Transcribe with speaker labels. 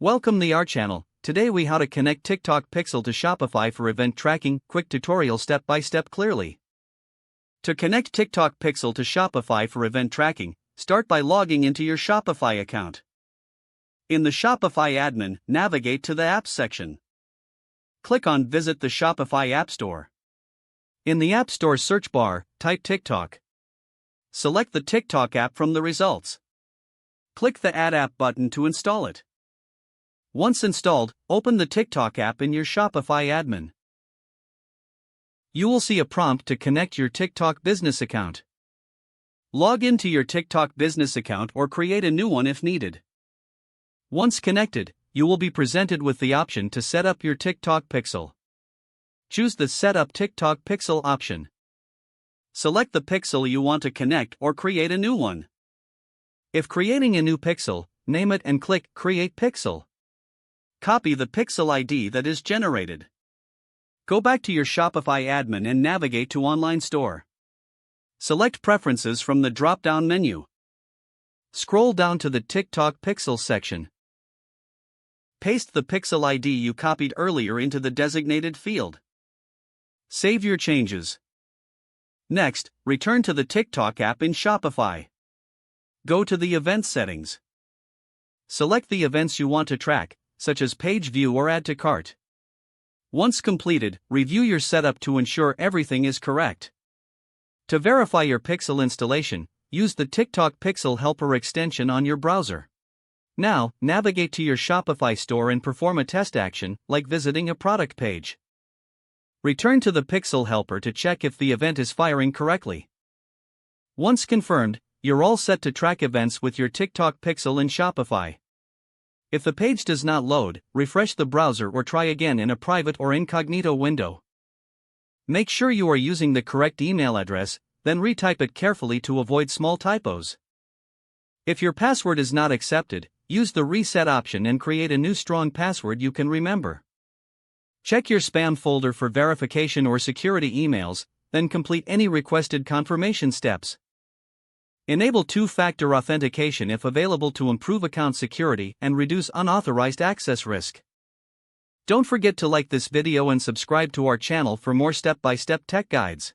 Speaker 1: Welcome to our channel. Today we how to connect TikTok Pixel to Shopify for event tracking. Quick tutorial step by step clearly. To connect TikTok Pixel to Shopify for event tracking, start by logging into your Shopify account. In the Shopify admin, navigate to the Apps section. Click on Visit the Shopify App Store. In the App Store search bar, type TikTok. Select the TikTok app from the results. Click the Add App button to install it. Once installed, open the TikTok app in your Shopify admin. You will see a prompt to connect your TikTok business account. Log into your TikTok business account or create a new one if needed. Once connected, you will be presented with the option to set up your TikTok Pixel. Choose the Set up TikTok Pixel option. Select the pixel you want to connect or create a new one. If creating a new pixel, name it and click Create Pixel. Copy the pixel ID that is generated. Go back to your Shopify admin and navigate to Online Store. Select Preferences from the drop-down menu. Scroll down to the TikTok Pixel section. Paste the pixel ID you copied earlier into the designated field. Save your changes. Next, return to the TikTok app in Shopify. Go to the Event settings. Select the events you want to track, such as page view or add to cart. Once completed, review your setup to ensure everything is correct. To verify your Pixel installation, use the TikTok Pixel Helper extension on your browser. Now, navigate to your Shopify store and perform a test action, like visiting a product page. Return to the Pixel Helper to check if the event is firing correctly. Once confirmed, you're all set to track events with your TikTok Pixel in Shopify. If the page does not load, refresh the browser or try again in a private or incognito window. Make sure you are using the correct email address, then retype it carefully to avoid small typos. If your password is not accepted, use the reset option and create a new strong password you can remember. Check your spam folder for verification or security emails, then complete any requested confirmation steps. Enable two-factor authentication if available to improve account security and reduce unauthorized access risk. Don't forget to like this video and subscribe to our channel for more step-by-step tech guides.